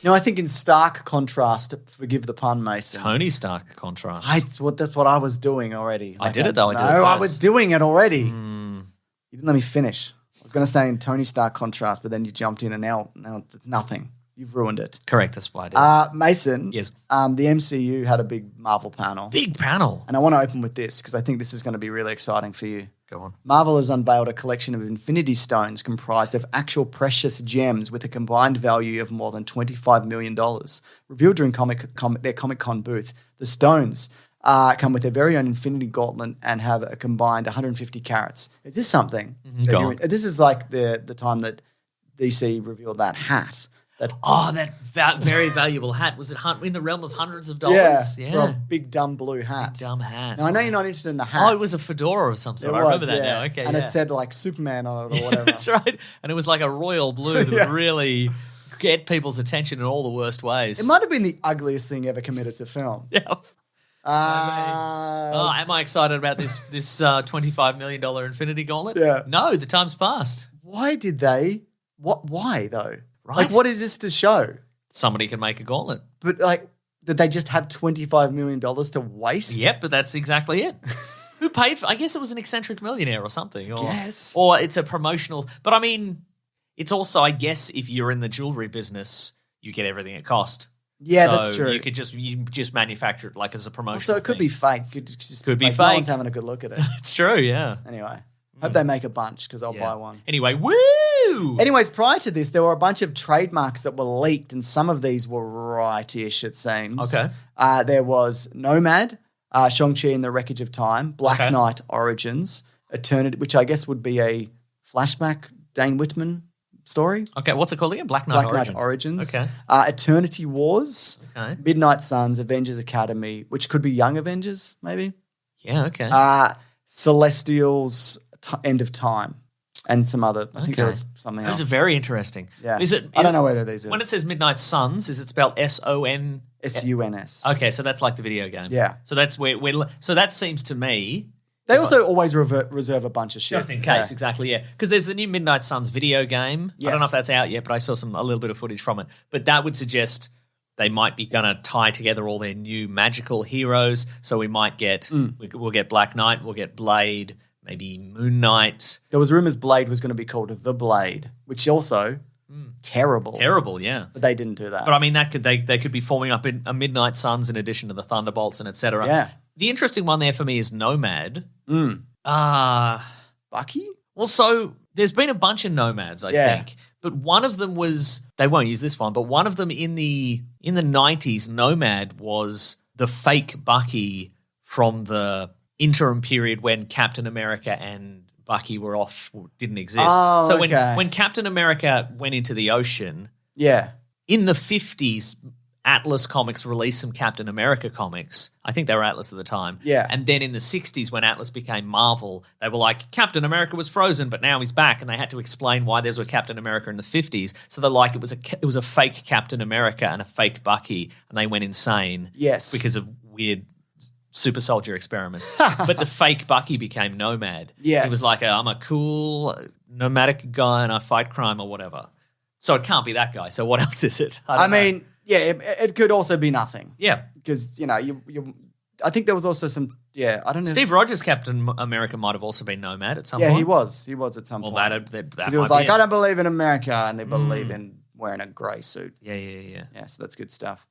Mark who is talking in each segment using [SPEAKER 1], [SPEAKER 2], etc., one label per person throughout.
[SPEAKER 1] No, I think in stark contrast, forgive the pun, Mason.
[SPEAKER 2] Tony Stark contrast.
[SPEAKER 1] That's what I was doing already.
[SPEAKER 2] I did it though.
[SPEAKER 1] I was doing it already. You didn't let me finish. I was going to stay in Tony Stark contrast, but then you jumped in and now it's nothing. You've ruined it.
[SPEAKER 2] Correct, that's why I did.
[SPEAKER 1] Mason.
[SPEAKER 2] Yes.
[SPEAKER 1] The MCU had a big Marvel panel.
[SPEAKER 2] Big panel.
[SPEAKER 1] And I want to open with this because I think this is going to be really exciting for you.
[SPEAKER 2] Go on.
[SPEAKER 1] Marvel has unveiled a collection of Infinity Stones comprised of actual precious gems with a combined value of more than $25 million. Revealed during their Comic-Con booth, the stones come with their very own Infinity Gauntlet and have a combined 150 carats. Is this something? This is like the time that DC revealed that hat.
[SPEAKER 2] That very valuable hat. Was it in the realm of hundreds of dollars?
[SPEAKER 1] Yeah. For a big dumb blue hat.
[SPEAKER 2] Big dumb hat.
[SPEAKER 1] Now, I know you're not interested in the hat.
[SPEAKER 2] Oh, it was a fedora of some sort. I remember that now. Okay,
[SPEAKER 1] and it said like Superman on it or whatever.
[SPEAKER 2] That's right. And it was like a royal blue that would really get people's attention in all the worst ways.
[SPEAKER 1] It might have been the ugliest thing ever committed to film.
[SPEAKER 2] Yeah. Am I excited about this $25 million Infinity Gauntlet?
[SPEAKER 1] Yeah.
[SPEAKER 2] No, the time's passed.
[SPEAKER 1] Why did they? Why though?
[SPEAKER 2] Right.
[SPEAKER 1] Like, what is this to show?
[SPEAKER 2] Somebody can make a gauntlet.
[SPEAKER 1] But like, did they just have $25 million to waste?
[SPEAKER 2] Yep, but that's exactly it. Who paid for? I guess it was an eccentric millionaire or something.
[SPEAKER 1] Yes.
[SPEAKER 2] Or it's a promotional. But I mean, it's also, I guess, if you're in the jewelry business, you get everything at cost.
[SPEAKER 1] Yeah,
[SPEAKER 2] so
[SPEAKER 1] that's true.
[SPEAKER 2] You just manufacture it like as a promotional.
[SPEAKER 1] So it could be fake.
[SPEAKER 2] Could be fake.
[SPEAKER 1] No one's having a good look at it.
[SPEAKER 2] It's true. Yeah.
[SPEAKER 1] Anyway, hope they make a bunch because I'll buy one.
[SPEAKER 2] Anyway, woo!
[SPEAKER 1] Anyways, prior to this, there were a bunch of trademarks that were leaked, and some of these were right-ish, it seems.
[SPEAKER 2] Okay.
[SPEAKER 1] There was Nomad, Shang-Chi and the Wreckage of Time, Black Knight Origins, Eternity, which I guess would be a flashback Dane Whitman story.
[SPEAKER 2] Okay, what's it called again? Black Knight
[SPEAKER 1] Origins.
[SPEAKER 2] Okay.
[SPEAKER 1] Eternity Wars, Midnight Suns, Avengers Academy, which could be Young Avengers, maybe.
[SPEAKER 2] Yeah, okay.
[SPEAKER 1] Celestials, End of Time. And some other, I think there was something else.
[SPEAKER 2] Those are very interesting.
[SPEAKER 1] Yeah. I don't know whether these are.
[SPEAKER 2] When it says Midnight Suns, is it spelled S-O-N?
[SPEAKER 1] S-U-N-S.
[SPEAKER 2] Okay, so that's like the video game.
[SPEAKER 1] Yeah.
[SPEAKER 2] So that's so that seems to me.
[SPEAKER 1] They also always reserve a bunch of shit.
[SPEAKER 2] Just in case, exactly, yeah. Because there's the new Midnight Suns video game.
[SPEAKER 1] Yes.
[SPEAKER 2] I don't know if that's out yet, but I saw a little bit of footage from it. But that would suggest they might be going to tie together all their new magical heroes. So we might get, we'll get Black Knight, we'll get Blade, maybe Moon Knight.
[SPEAKER 1] There was rumors Blade was going to be called The Blade, which also terrible.
[SPEAKER 2] Terrible, yeah.
[SPEAKER 1] But they didn't do that.
[SPEAKER 2] But I mean, they could be forming up in a Midnight Suns in addition to the Thunderbolts and et cetera.
[SPEAKER 1] Yeah.
[SPEAKER 2] The interesting one there for me is Nomad.
[SPEAKER 1] Bucky?
[SPEAKER 2] Well, so there's been a bunch of Nomads, I think. But one of them was, they won't use this one, but one of them in the 90s, Nomad was the fake Bucky from the interim period when Captain America and Bucky were off, didn't exist.
[SPEAKER 1] Oh,
[SPEAKER 2] so
[SPEAKER 1] okay.
[SPEAKER 2] when Captain America went into the ocean, in the 50s, Atlas Comics released some Captain America comics. I think they were Atlas at the time.
[SPEAKER 1] Yeah.
[SPEAKER 2] And then in the 60s, when Atlas became Marvel, they were like, Captain America was frozen, but now he's back. And they had to explain why there's a Captain America in the 50s. So they're like, it was a fake Captain America and a fake Bucky. And they went insane.
[SPEAKER 1] Yes.
[SPEAKER 2] Because of weird super soldier experiments. But the fake Bucky became Nomad.
[SPEAKER 1] Yes.
[SPEAKER 2] He was like, I'm a cool nomadic guy and I fight crime or whatever. So it can't be that guy. So what else is it? I mean,
[SPEAKER 1] it could also be nothing.
[SPEAKER 2] Yeah.
[SPEAKER 1] Because, I think there was also some, I don't know.
[SPEAKER 2] Steve Rogers' Captain America might have also been Nomad at some point.
[SPEAKER 1] Yeah, he was. He was at some point.
[SPEAKER 2] That
[SPEAKER 1] he was like, I don't believe in America, and they believe in wearing a grey suit.
[SPEAKER 2] Yeah.
[SPEAKER 1] Yeah, so that's good stuff.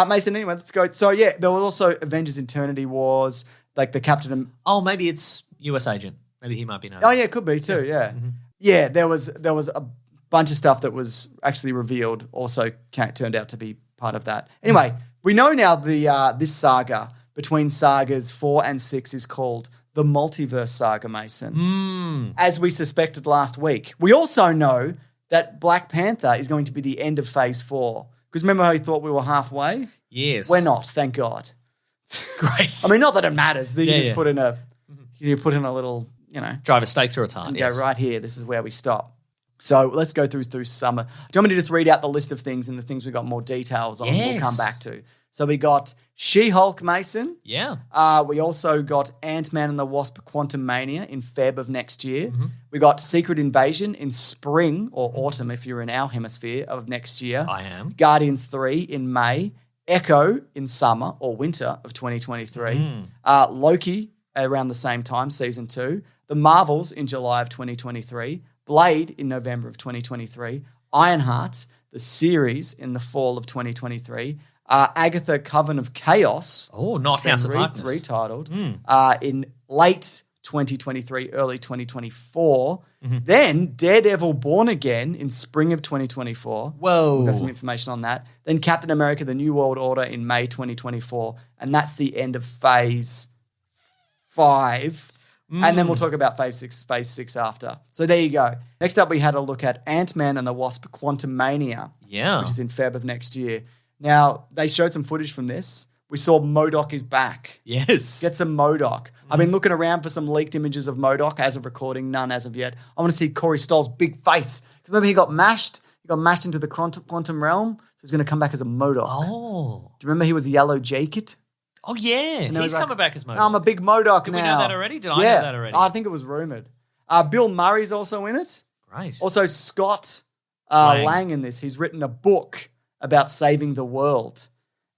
[SPEAKER 1] Mason, anyway, let's go. So, there was also Avengers Eternity Wars, like the Captain...
[SPEAKER 2] Oh, maybe it's US Agent. Maybe he might be Nomad.
[SPEAKER 1] Oh, yeah, could be too, yeah. Mm-hmm. Yeah, there was a bunch of stuff that was actually revealed also turned out to be part of that. Anyway, we know now this saga between sagas 4 and 6 is called the Multiverse Saga, Mason. As we suspected last week. We also know that Black Panther is going to be the end of Phase 4. Because remember how you thought we were halfway?
[SPEAKER 2] Yes.
[SPEAKER 1] We're not, thank God.
[SPEAKER 2] Great.
[SPEAKER 1] I mean, not that it matters. You just put in a little,
[SPEAKER 2] drive a stake through its heart.
[SPEAKER 1] And go right here. This is where we stop. So let's go through summer. Do you want me to just read out the list of things and the things we got more details on we'll come back to? So we got She-Hulk, Mason.
[SPEAKER 2] Yeah.
[SPEAKER 1] We also got Ant-Man and the Wasp Quantumania in Feb of next year. We got Secret Invasion in spring or autumn if you're in our hemisphere of next year.
[SPEAKER 2] I am.
[SPEAKER 1] Guardians 3 in May. Echo in summer or winter of 2023. Loki around the same time, season 2. The Marvels in July of 2023. Blade in November of 2023. Ironheart, the series in the fall of 2023. Agatha Coven of Chaos.
[SPEAKER 2] Oh, not House of Darkness.
[SPEAKER 1] Retitled. In late 2023, early 2024. Then Daredevil Born Again in spring of 2024.
[SPEAKER 2] Whoa.
[SPEAKER 1] We've got some information on that. Then Captain America, The New World Order in May 2024. And that's the end of phase 5. And then we'll talk about phase 6 after. So there you go. Next up, we had a look at Ant-Man and the Wasp Quantumania.
[SPEAKER 2] Yeah.
[SPEAKER 1] Which is in Feb of next year. Now, they showed some footage from this. We saw MODOK is back.
[SPEAKER 2] Yes.
[SPEAKER 1] Get some MODOK. I've been looking around for some leaked images of MODOK as of recording. None as of yet. I want to see Corey Stoll's big face. Remember he got mashed? He got mashed into the quantum realm. So he's going to come back as a MODOK.
[SPEAKER 2] Oh.
[SPEAKER 1] Do you remember he was Yellow Jacket?
[SPEAKER 2] Oh, yeah. He's coming back as MODOK.
[SPEAKER 1] I'm a big MODOK now.
[SPEAKER 2] Did we know that already? Did I know that already?
[SPEAKER 1] I think it was rumored. Bill Murray's also in it.
[SPEAKER 2] Great.
[SPEAKER 1] Also, Scott Lang in this. He's written a book about saving the world.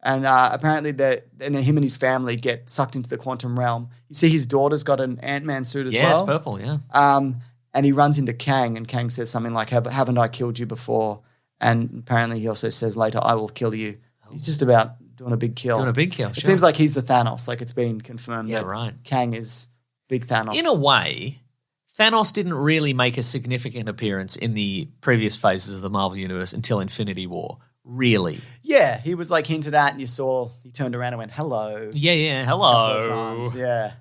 [SPEAKER 1] And apparently him and his family get sucked into the quantum realm. You see his daughter's got an Ant-Man suit as well.
[SPEAKER 2] Yeah, it's purple, yeah.
[SPEAKER 1] And he runs into Kang, and Kang says something like, haven't I killed you before? And apparently he also says later, I will kill you. He's just about doing a big kill.
[SPEAKER 2] Sure.
[SPEAKER 1] It seems like he's the Thanos. Like it's been confirmed that
[SPEAKER 2] right.
[SPEAKER 1] Kang is big Thanos.
[SPEAKER 2] In a way, Thanos didn't really make a significant appearance in the previous phases of the Marvel Universe until Infinity War. Really?
[SPEAKER 1] Yeah, he was like hinted at, and you saw he turned around and went, hello.
[SPEAKER 2] Yeah, hello.
[SPEAKER 1] Yeah.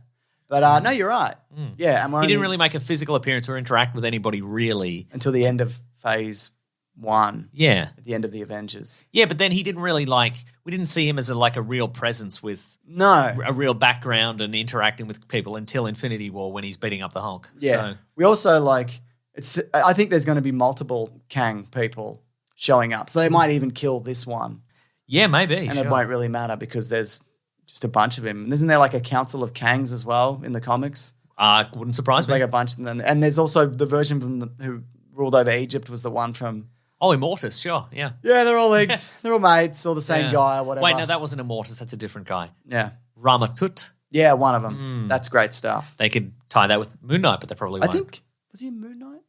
[SPEAKER 1] But no, you're right. Yeah, and
[SPEAKER 2] he didn't really make a physical appearance or interact with anybody really.
[SPEAKER 1] Until the end of phase 1.
[SPEAKER 2] Yeah.
[SPEAKER 1] At the end of the Avengers.
[SPEAKER 2] Yeah, but then he didn't really we didn't see him as a real presence with a real background and interacting with people until Infinity War when he's beating up the Hulk.
[SPEAKER 1] Yeah. So. We also I think there's going to be multiple Kang people showing up. So they might even kill this one.
[SPEAKER 2] Yeah, maybe.
[SPEAKER 1] And it won't really matter because there's just a bunch of him. And isn't there like a council of Kangs as well in the comics?
[SPEAKER 2] Wouldn't surprise me.
[SPEAKER 1] Like a bunch of them. And there's also the version from who ruled over Egypt was the one from...
[SPEAKER 2] Oh, Immortus, sure, yeah.
[SPEAKER 1] Yeah, they're all linked. They're all mates, all the same guy or whatever.
[SPEAKER 2] Wait, no, that wasn't Immortus. That's a different guy.
[SPEAKER 1] Yeah.
[SPEAKER 2] Ramatut.
[SPEAKER 1] Yeah, one of them. That's great stuff.
[SPEAKER 2] They could tie that with Moon Knight, but they probably won't.
[SPEAKER 1] Was he in Moon Knight?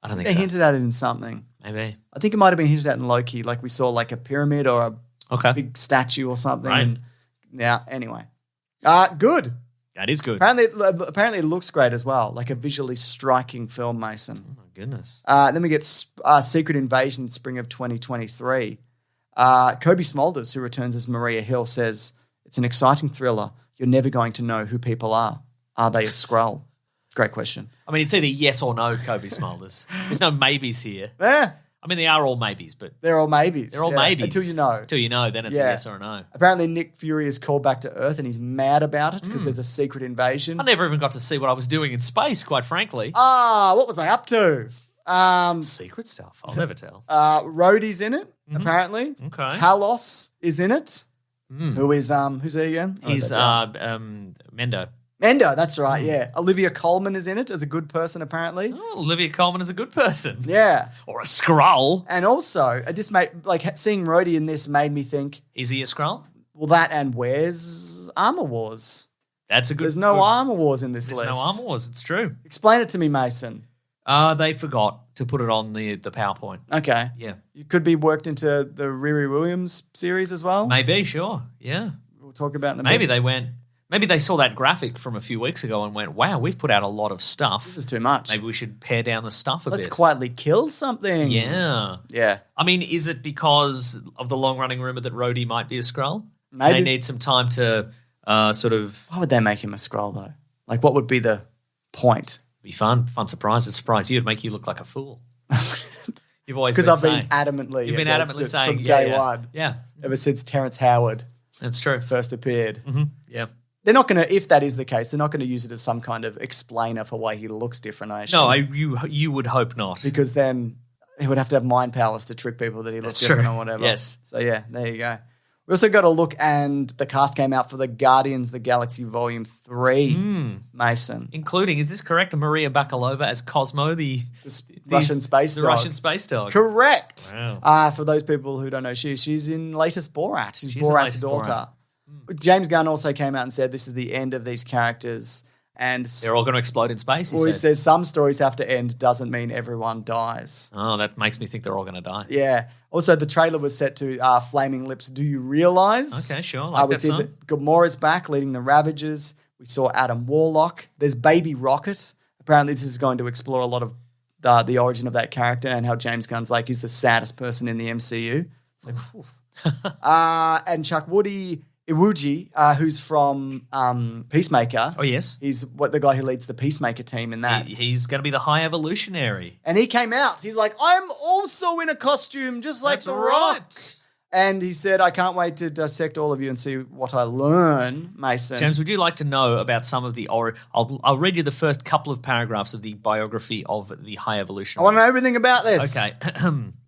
[SPEAKER 2] I don't think
[SPEAKER 1] they
[SPEAKER 2] so.
[SPEAKER 1] hinted at it in something.
[SPEAKER 2] Maybe.
[SPEAKER 1] I think it might have been hinted at in Loki. Like we saw like a pyramid or a big statue or something.
[SPEAKER 2] Right.
[SPEAKER 1] And, yeah, anyway. Good.
[SPEAKER 2] That is good.
[SPEAKER 1] Apparently it looks great as well. Like a visually striking film, Mason.
[SPEAKER 2] Oh, my goodness.
[SPEAKER 1] Then we get Secret Invasion spring of 2023. Kobe Smulders, who returns as Maria Hill, says, it's an exciting thriller. You're never going to know who people are. Are they a Skrull? Great question.
[SPEAKER 2] I mean, it's either yes or no, Kobe Smulders. There's no maybes here.
[SPEAKER 1] Yeah.
[SPEAKER 2] I mean, they are all maybes, but...
[SPEAKER 1] They're all maybes.
[SPEAKER 2] They're all maybes.
[SPEAKER 1] Until you know.
[SPEAKER 2] Until you know, then it's a yes or a no.
[SPEAKER 1] Apparently Nick Fury is called back to Earth and he's mad about it because there's a secret invasion.
[SPEAKER 2] I never even got to see what I was doing in space, quite frankly.
[SPEAKER 1] What was I up to?
[SPEAKER 2] Secret stuff. I'll never tell.
[SPEAKER 1] Rhodey's in it, apparently.
[SPEAKER 2] Okay.
[SPEAKER 1] Talos is in it. Who is, who's he again?
[SPEAKER 2] He's Mendo.
[SPEAKER 1] Mendo, that's right, yeah. Olivia Colman is in it as a good person, apparently.
[SPEAKER 2] Oh, Olivia Colman is a good person.
[SPEAKER 1] Yeah.
[SPEAKER 2] Or a Skrull.
[SPEAKER 1] And also, it just made, seeing Rhodey in this made me think.
[SPEAKER 2] Is he a Skrull?
[SPEAKER 1] Well, that and where's Armor Wars?
[SPEAKER 2] That's a good...
[SPEAKER 1] There's no Armor Wars in this list.
[SPEAKER 2] There's no Armor Wars, it's true.
[SPEAKER 1] Explain it to me, Mason.
[SPEAKER 2] They forgot to put it on the PowerPoint.
[SPEAKER 1] Okay.
[SPEAKER 2] Yeah.
[SPEAKER 1] It could be worked into the Riri Williams series as well.
[SPEAKER 2] Maybe, sure. Yeah.
[SPEAKER 1] We'll talk about it in a
[SPEAKER 2] Maybe
[SPEAKER 1] bit.
[SPEAKER 2] Maybe they saw that graphic from a few weeks ago and went, wow, we've put out a lot of stuff.
[SPEAKER 1] This is too much.
[SPEAKER 2] Maybe we should pare down the stuff a bit.
[SPEAKER 1] Let's quietly kill something.
[SPEAKER 2] Yeah.
[SPEAKER 1] Yeah.
[SPEAKER 2] I mean, is it because of the long-running rumor that Rhodey might be a Skrull?
[SPEAKER 1] Maybe.
[SPEAKER 2] They need some time to sort of...
[SPEAKER 1] Why would they make him a Skrull, though? Like, what would be the point?
[SPEAKER 2] Be fun surprise. It'd surprise you. It'd make you look like a fool. You've always been
[SPEAKER 1] Because
[SPEAKER 2] saying.
[SPEAKER 1] I've been adamantly
[SPEAKER 2] saying
[SPEAKER 1] from day one.
[SPEAKER 2] Yeah.
[SPEAKER 1] Ever since Terrence Howard
[SPEAKER 2] That's true.
[SPEAKER 1] first appeared.
[SPEAKER 2] Yeah.
[SPEAKER 1] They're not going to, if that is the case, they're not going to use it as some kind of explainer for why he looks different, I assume.
[SPEAKER 2] No, you would hope not.
[SPEAKER 1] Because then he would have to have mind powers to trick people that he looks different or whatever.
[SPEAKER 2] Yes.
[SPEAKER 1] So, yeah, there you go. We also got a look, and the cast came out for the Guardians of the Galaxy Volume 3, Mason.
[SPEAKER 2] Including, is this correct, Maria Bakalova as Cosmo, the
[SPEAKER 1] Russian space dog.
[SPEAKER 2] The Russian space dog.
[SPEAKER 1] Correct.
[SPEAKER 2] Wow.
[SPEAKER 1] For those people who don't know, she's in latest Borat. She's
[SPEAKER 2] in
[SPEAKER 1] Borat's
[SPEAKER 2] latest
[SPEAKER 1] daughter. James Gunn also came out and said this is the end of these characters. And
[SPEAKER 2] they're all going to explode in space,
[SPEAKER 1] he says some stories have to end doesn't mean everyone dies.
[SPEAKER 2] Oh, that makes me think they're all going to die.
[SPEAKER 1] Yeah. Also, the trailer was set to Flaming Lips, Do You Realize?
[SPEAKER 2] Okay, sure. Like
[SPEAKER 1] we see that Gamora's back leading the Ravagers. We saw Adam Warlock. There's Baby Rocket. Apparently, this is going to explore a lot of the origin of that character and how James Gunn's like, he's the saddest person in the MCU. It's like, and Chukwudi Iwuji, who's from Peacemaker.
[SPEAKER 2] Oh, yes.
[SPEAKER 1] He's the guy who leads the Peacemaker team in that.
[SPEAKER 2] He's going to be the High Evolutionary.
[SPEAKER 1] And he came out. He's like, I'm also in a costume just like The Rock. And he said, I can't wait to dissect all of you and see what I learn, Mason.
[SPEAKER 2] James, would you like to know about some of the... I'll read you the first couple of paragraphs of the biography of the High Evolutionary.
[SPEAKER 1] I want to know everything about this.
[SPEAKER 2] Okay.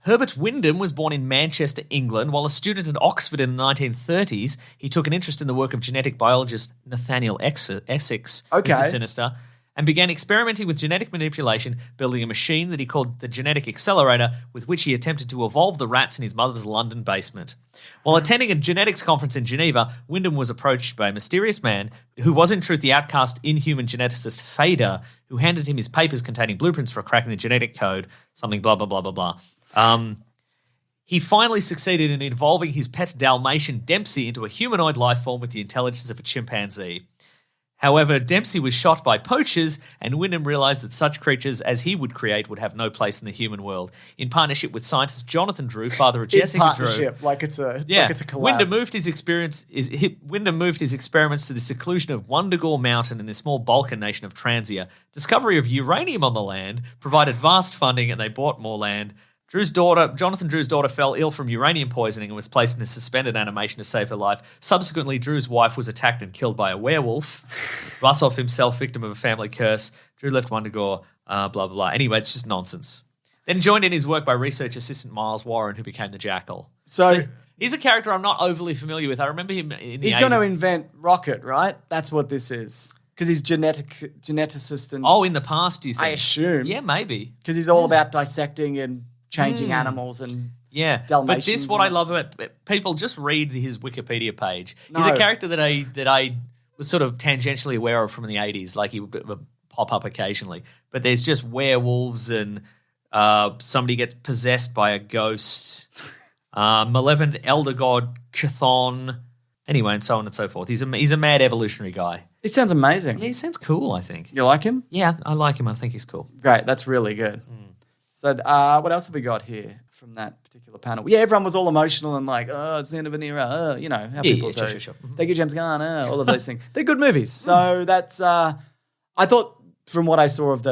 [SPEAKER 2] Herbert Wyndham was born in Manchester, England. While a student at Oxford in the 1930s, he took an interest in the work of genetic biologist Nathaniel Essex, Mr. Sinister, and began experimenting with genetic manipulation, building a machine that he called the genetic accelerator, with which he attempted to evolve the rats in his mother's London basement. While attending a genetics conference in Geneva, Wyndham was approached by a mysterious man who was in truth the outcast inhuman geneticist Fader, who handed him his papers containing blueprints for cracking the genetic code, something blah, blah, blah, blah, blah. He finally succeeded in evolving his pet Dalmatian Dempsey into a humanoid life form with the intelligence of a chimpanzee. However, Dempsey was shot by poachers, and Wyndham realized that such creatures as he would create would have no place in the human world. In partnership with scientist Jonathan Drew, father of Jessica Drew,
[SPEAKER 1] like it's a collab.
[SPEAKER 2] Wyndham moved his experiments to the seclusion of Wundagore Mountain in the small Balkan nation of Transia. Discovery of uranium on the land provided vast funding, and they bought more land. Jonathan Drew's daughter fell ill from uranium poisoning and was placed in a suspended animation to save her life. Subsequently, Drew's wife was attacked and killed by a werewolf. Russell himself, victim of a family curse. Drew left Wundagore, blah, blah, blah. Anyway, it's just nonsense. Then joined in his work by research assistant Miles Warren, who became the Jackal. So he's a character I'm not overly familiar with. I remember him in the
[SPEAKER 1] He's going to invent Rocket, right? That's what this is. Because he's geneticist. And
[SPEAKER 2] in the past, do you think?
[SPEAKER 1] I assume.
[SPEAKER 2] Yeah, maybe.
[SPEAKER 1] Because he's all about dissecting and changing animals and Dalmatians.
[SPEAKER 2] But this, what I love about people, just read his Wikipedia page. No. He's a character that I was sort of tangentially aware of from the 80s, like he would pop up occasionally. But there's just werewolves and somebody gets possessed by a ghost, malevolent elder god Chthon, anyway, and so on and so forth. He's a mad evolutionary guy.
[SPEAKER 1] He sounds amazing.
[SPEAKER 2] Yeah, he sounds cool, I think.
[SPEAKER 1] You like him?
[SPEAKER 2] Yeah, I like him. I think he's cool.
[SPEAKER 1] Great, that's really good. So what else have we got here from that particular panel? Yeah, everyone was all emotional and like, oh, it's the end of an era. You know, how people do.
[SPEAKER 2] Sure.
[SPEAKER 1] Thank you, James Gunn. All of those things. They're good movies. So that's, I thought from what I saw of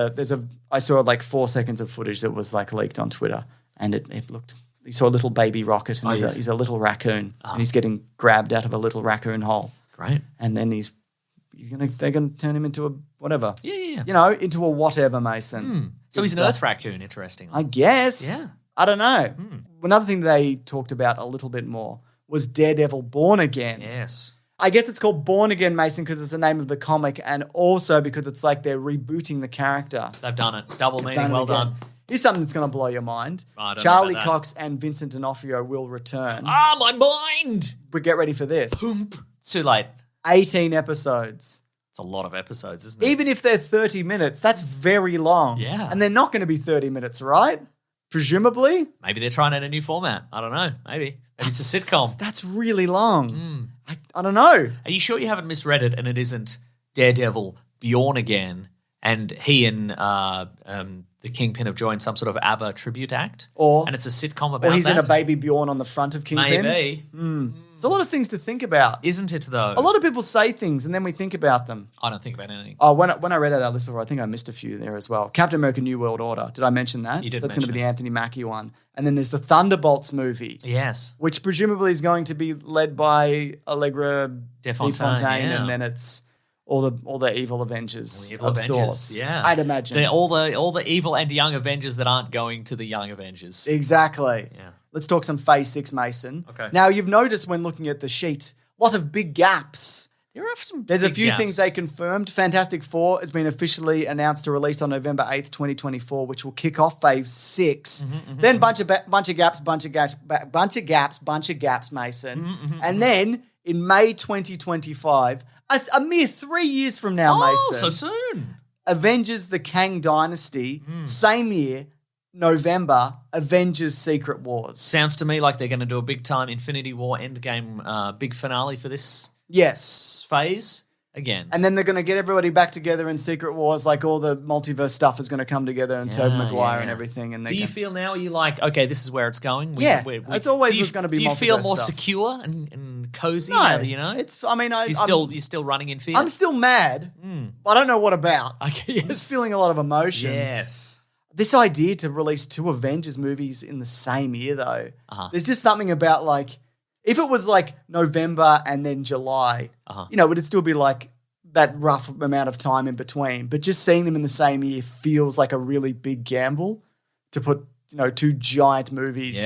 [SPEAKER 1] I saw like 4 seconds of footage that was like leaked on Twitter, and it looked, you saw a little baby Rocket, and he's a little raccoon, and he's getting grabbed out of a little raccoon hole.
[SPEAKER 2] Great.
[SPEAKER 1] And then they're gonna turn him into a whatever.
[SPEAKER 2] Yeah.
[SPEAKER 1] You know, into a whatever, Mason.
[SPEAKER 2] So he's an Earth raccoon, interestingly.
[SPEAKER 1] I guess.
[SPEAKER 2] Yeah.
[SPEAKER 1] I don't know. Another thing they talked about a little bit more was Daredevil Born Again.
[SPEAKER 2] Yes.
[SPEAKER 1] I guess it's called Born Again, Mason, because it's the name of the comic, and also because it's like they're rebooting the character.
[SPEAKER 2] They've done it. Double meaning, well done.
[SPEAKER 1] Here's something that's going to blow your mind. Charlie Cox and Vincent D'Onofrio will return.
[SPEAKER 2] Ah, my mind!
[SPEAKER 1] But get ready for this.
[SPEAKER 2] It's too late.
[SPEAKER 1] 18 episodes.
[SPEAKER 2] It's a lot of episodes, isn't it?
[SPEAKER 1] Even if they're 30 minutes, that's very long.
[SPEAKER 2] Yeah.
[SPEAKER 1] And they're not going to be 30 minutes, right? Presumably.
[SPEAKER 2] Maybe they're trying out a new format. I don't know. Maybe it's a sitcom.
[SPEAKER 1] That's really long. I don't know.
[SPEAKER 2] Are you sure you haven't misread it and it isn't Daredevil Bjorn Again and he and the Kingpin have joined some sort of ABBA tribute act, and it's a sitcom about.
[SPEAKER 1] Or he's
[SPEAKER 2] that.
[SPEAKER 1] in a Baby Bjorn on the front of Kingpin.
[SPEAKER 2] Maybe.
[SPEAKER 1] It's a lot of things to think about,
[SPEAKER 2] Isn't it though?
[SPEAKER 1] A lot of people say things and then we think about them.
[SPEAKER 2] I don't think about anything.
[SPEAKER 1] Oh, when I read out that list before, I think I missed a few there as well. Captain America: New World Order. Did I mention that?
[SPEAKER 2] You did.
[SPEAKER 1] That's going to be
[SPEAKER 2] mention
[SPEAKER 1] the Anthony Mackie one. And then there's the Thunderbolts movie.
[SPEAKER 2] Yes.
[SPEAKER 1] Which presumably is going to be led by Allegra
[SPEAKER 2] De Fontaine, yeah.
[SPEAKER 1] and then it's all the evil Avengers.
[SPEAKER 2] The evil
[SPEAKER 1] of
[SPEAKER 2] Avengers,
[SPEAKER 1] sorts.
[SPEAKER 2] yeah.
[SPEAKER 1] I'd imagine.
[SPEAKER 2] All the evil and young Avengers that aren't going to the young Avengers.
[SPEAKER 1] Exactly.
[SPEAKER 2] Yeah.
[SPEAKER 1] Let's talk some Phase 6, Mason.
[SPEAKER 2] Okay.
[SPEAKER 1] Now, you've noticed when looking at the sheet, a lot of big gaps. There's a few
[SPEAKER 2] gaps.
[SPEAKER 1] things they confirmed. Fantastic Four has been officially announced to release on November 8th, 2024, which will kick off Phase 6. Then bunch of gaps, Mason. And then in May 2025, a mere 3 years from now, Mason.
[SPEAKER 2] So soon.
[SPEAKER 1] Avengers: The Kang Dynasty, same year, November, Avengers: Secret Wars.
[SPEAKER 2] Sounds to me like they're going to do a big time Infinity War Endgame big finale for this
[SPEAKER 1] Yes.
[SPEAKER 2] phase again.
[SPEAKER 1] And then they're going to get everybody back together in Secret Wars, like all the multiverse stuff is going to come together and Tobey Maguire and everything. And
[SPEAKER 2] do you feel now, are you like, okay, this is where it's going?
[SPEAKER 1] It's always was going to be
[SPEAKER 2] Do you feel
[SPEAKER 1] multiverse
[SPEAKER 2] more
[SPEAKER 1] stuff.
[SPEAKER 2] secure and cozy
[SPEAKER 1] No,
[SPEAKER 2] now that you know? You're still running in fear?
[SPEAKER 1] I'm still mad. I don't know what about.
[SPEAKER 2] Okay,
[SPEAKER 1] I'm just feeling a lot of emotions.
[SPEAKER 2] Yes.
[SPEAKER 1] This idea to release 2 Avengers movies in the same year, though, there's just something about, like, if it was like November and then July, would it still be like that rough amount of time in between? But just seeing them in the same year feels like a really big gamble to put, 2 giant movies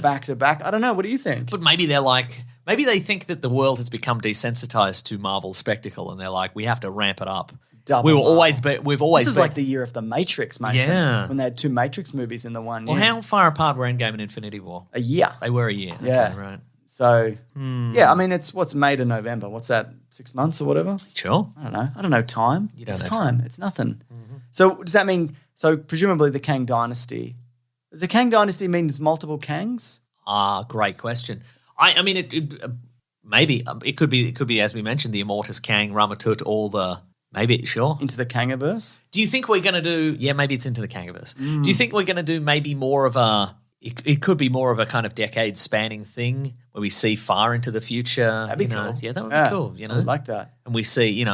[SPEAKER 1] back to back. I don't know. What do you think?
[SPEAKER 2] But maybe they think that the world has become desensitized to Marvel spectacle and they're like, we have to ramp it up. We've always
[SPEAKER 1] This is like the year of the Matrix, Mason.
[SPEAKER 2] Yeah.
[SPEAKER 1] When they had 2 Matrix movies in the one year.
[SPEAKER 2] Well, how far apart were Endgame and Infinity War?
[SPEAKER 1] A year.
[SPEAKER 2] They were a year.
[SPEAKER 1] Yeah.
[SPEAKER 2] Okay, right.
[SPEAKER 1] So, yeah, I mean, it's what's May to November. What's that, 6 months or whatever?
[SPEAKER 2] Sure.
[SPEAKER 1] I don't know. I don't know time.
[SPEAKER 2] You don't
[SPEAKER 1] it's
[SPEAKER 2] know
[SPEAKER 1] time. It's nothing. So does that mean, presumably the Kang Dynasty, does the Kang Dynasty means multiple Kangs?
[SPEAKER 2] Great question. I mean, it could be, as we mentioned, the Immortus, Kang, Ramatut, sure.
[SPEAKER 1] Into the Kangiverse?
[SPEAKER 2] Do you think we're going to do, maybe it's into the Kangiverse. Do you think we're going to do maybe more of a, it could be more of a kind of decade-spanning thing where we see far into the future?
[SPEAKER 1] That'd be cool.
[SPEAKER 2] Yeah, that would be cool,
[SPEAKER 1] I would like that.
[SPEAKER 2] And we see,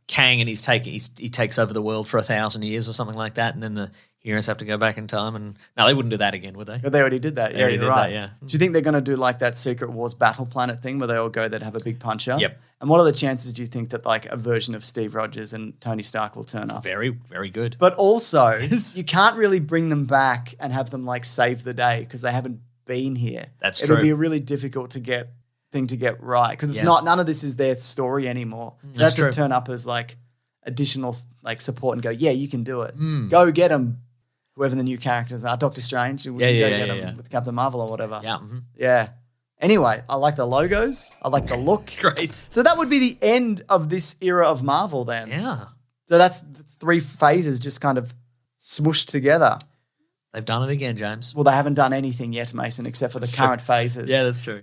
[SPEAKER 2] Kang and he takes over the world for 1,000 years or something like that, and then the heroes have to go back in time. And no, they wouldn't do that again, would they?
[SPEAKER 1] But they already did that. Yeah, you're right.
[SPEAKER 2] That,
[SPEAKER 1] Do you think they're going to do like that Secret Wars Battle Planet thing where they all go, they'd have a big puncher?
[SPEAKER 2] Yep.
[SPEAKER 1] And what are the chances, do you think, that like a version of Steve Rogers and Tony Stark will turn up?
[SPEAKER 2] Very, very good.
[SPEAKER 1] But also, you can't really bring them back and have them like save the day because they haven't been here.
[SPEAKER 2] That's true.
[SPEAKER 1] It'll be a really difficult thing to get right because none of this is their story anymore. So they have to turn up as like additional like support and go, yeah, you can do it. Go get them. Whoever the new characters are, Doctor Strange, we can go get them with Captain Marvel or whatever.
[SPEAKER 2] Yeah.
[SPEAKER 1] Yeah. Anyway, I like the logos. I like the look.
[SPEAKER 2] Great.
[SPEAKER 1] So that would be the end of this era of Marvel then.
[SPEAKER 2] Yeah.
[SPEAKER 1] So that's 3 phases just kind of swooshed together.
[SPEAKER 2] They've done it again, James.
[SPEAKER 1] Well, they haven't done anything yet, Mason, except for the current phases.
[SPEAKER 2] Yeah, that's true.